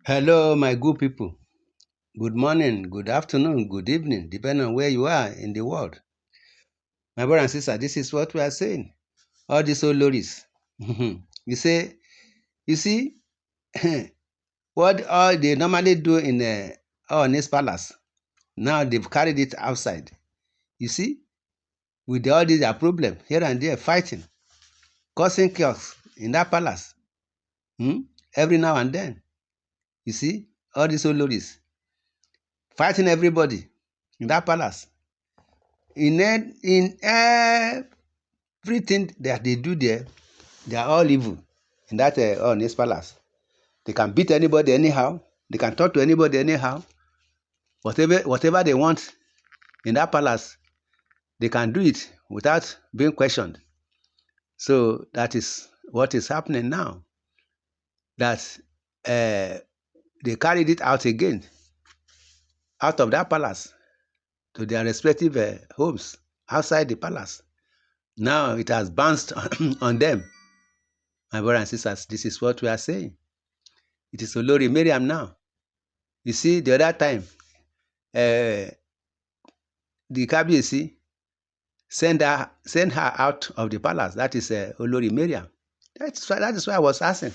Hello, my good people. Good morning, good afternoon, good evening, depending on where you are in the world. My brother and sister, this is what we are saying. All these Oloris. you say, you see, what all they normally do in this palace. Now they've carried it outside. You see, with all these problem here and there, fighting, causing chaos in that palace. Hmm? Every now and then. You see, all these Oloris fighting everybody in that palace. In everything that they do there, they are all evil in that honest palace. They can beat anybody anyhow. They can talk to anybody anyhow. Whatever they want in that palace, they can do it without being questioned. So that is what is happening now. That they carried it out again, out of that palace to their respective homes outside the palace. Now it has bounced on them. My brothers and sisters, this is what we are saying. It is Olori Mariam now. You see, the other time, the Kabiyesi send her out of the palace. That is Olori Mariam. That is why I was asking.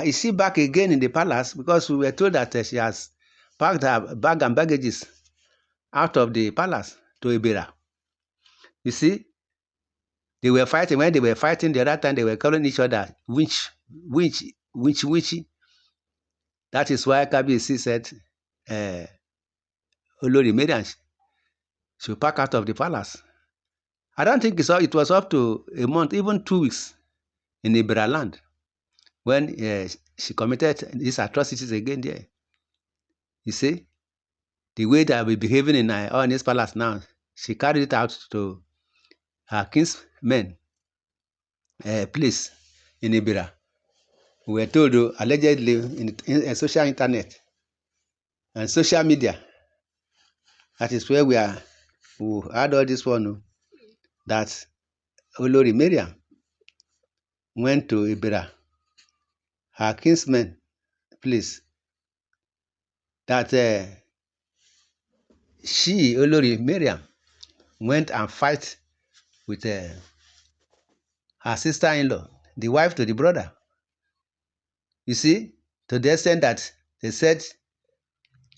Is she back again in the palace? Because we were told that she has packed her bag and baggages out of the palace to Ibira. You see, they were fighting. When they were fighting the other time, they were calling each other witchy. That is why Kabiyesi said, Olori Mariam should pack out of the palace. I don't think it was up to a month, even 2 weeks in Igbira land when she committed these atrocities again there. You see, the way that we're behaving in this palace now, she carried it out to her kinsmen place in Ibira. We were told, allegedly, in social internet and social media, that is where we had all this one, that Olori Mariam went to Ibira, her kinsmen place, that she, Olori Mariam, went and fight with her sister-in-law, the wife to the brother. You see, to the extent that they said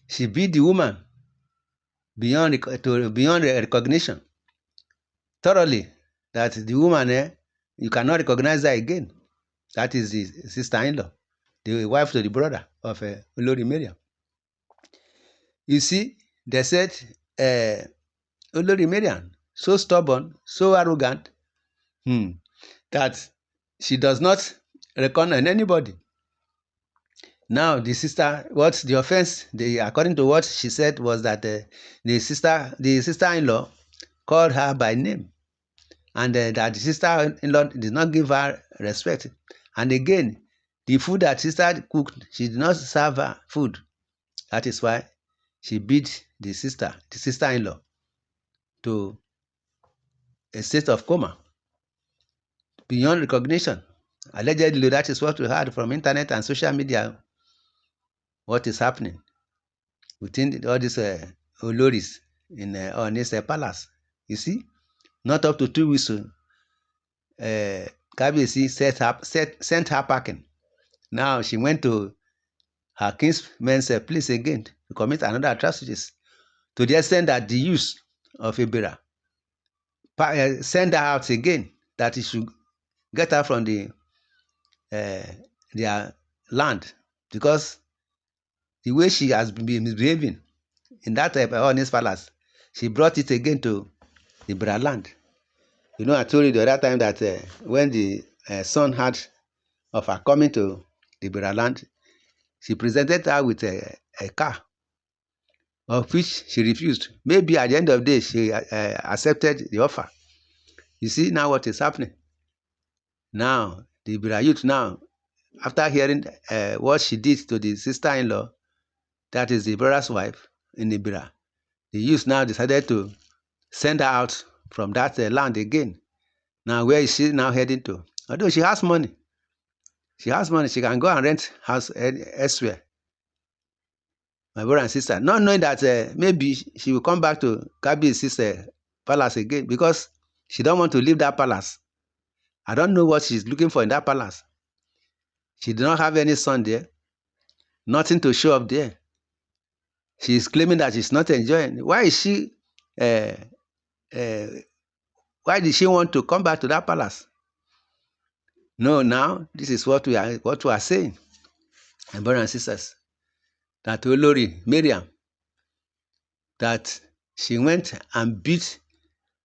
she beat the woman beyond recognition, thoroughly, that the woman, you cannot recognize her again. That is the sister-in-law, the wife to the brother of Olori Mariam. You see, they said Olori Mariam, so stubborn, so arrogant, that she does not reckon on anybody. Now the sister, what the offense, according to what she said, was that the sister-in-law called her by name, and that the sister-in-law did not give her respect. And again, the food that sister cooked, she did not serve her food. That is why she beat the sister-in-law, to a state of coma, beyond recognition. Allegedly, that is what we heard from internet and social media, what is happening within all these Oloris on this palace. You see, not up to 2 weeks, Kabiyesi sent her packing. Now she went to her kinsman's place again to commit another atrocities, to the extent that the use of Ibira send her out again, that he should get her from their land, because the way she has been misbehaving in that honest palace, she brought it again to the Ibira land. You know, I told you the other time that when the son heard of her coming to the Ibira land, she presented her with a car, of which she refused. Maybe at the end of the day, she accepted the offer. You see now what is happening. Now, the Ibira youth now, after hearing what she did to the sister-in-law, that is the brother's wife in Ibira, the youth now decided to send her out from that land again. Now, where is she now heading to? Although she has money, she can go and rent house elsewhere. my brother and sister, not knowing that maybe she will come back to Kabiyesi's palace again because she don't want to leave that palace. I don't know what she's looking for in that palace. She did not have any son there, nothing to show up there. She is claiming that she's not enjoying. Why is she? Uh, uh, why did she want to come back to that palace? No, now this is what we are saying, my brothers and sisters. That Olori Mariam, that she went and beat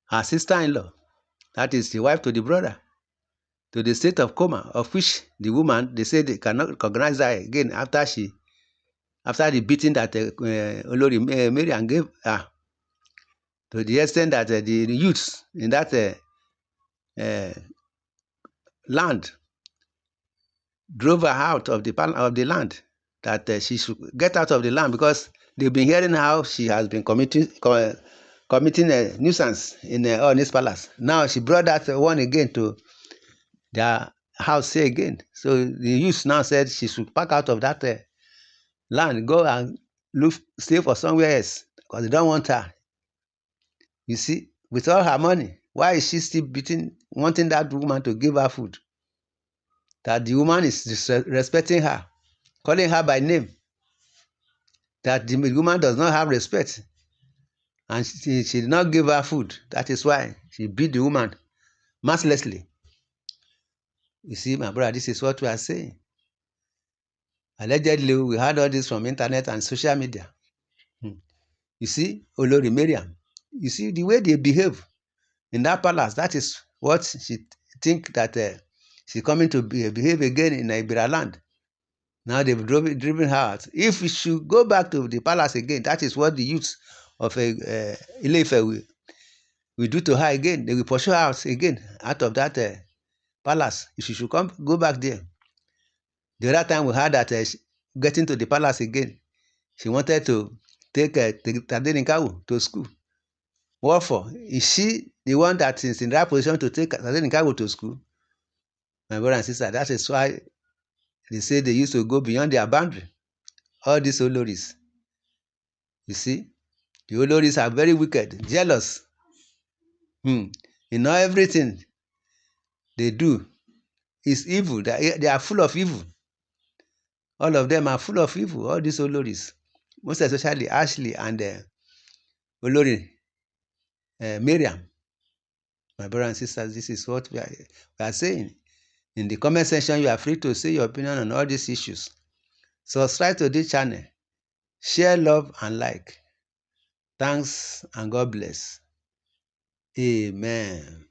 her sister-in-law, that is the wife to the brother, to the state of coma, of which the woman, they say they cannot recognize her again after the beating that Olori Mariam gave her, to the extent that the youths in that land drove her out of the land, that she should get out of the land because they've been hearing how she has been committing a nuisance in Oni's palace. Now she brought that one again to their house here again. So the youth now said she should pack out of that land, go and stay for somewhere else because they don't want her. You see, with all her money, why is she still wanting that woman to give her food? That the woman is respecting her, calling her by name. That the woman does not have respect. And she did not give her food. That is why she beat the woman mercilessly. You see, my brother, this is what we are saying. Allegedly, we heard all this from internet and social media. You see, Olori Mariam, you see the way they behave in that palace, that is what she think that she's coming to behave again in Igbira land. Now they've driven her out. If she should go back to the palace again, that is what the youths of Ile-Ife will do to her again. They will pursue her out again, out of that palace. If she should go back there. The other time we heard that getting to the palace again, she wanted to take Tadenikawu to school. What for? Is she the one that is in that position to take Tadenikawu to school? My brother and sister, that is why they say they used to go beyond their boundary. All these Oloris. You see, the Oloris are very wicked, jealous. You know, everything they do is evil. They are full of evil. All of them are full of evil, all these Oloris. Most especially Ashley and Olori Mariam. My brothers and sisters, this is what we are saying. In the comment section, you are free to say your opinion on all these issues. Subscribe to this channel. Share, love, and like. Thanks, and God bless. Amen.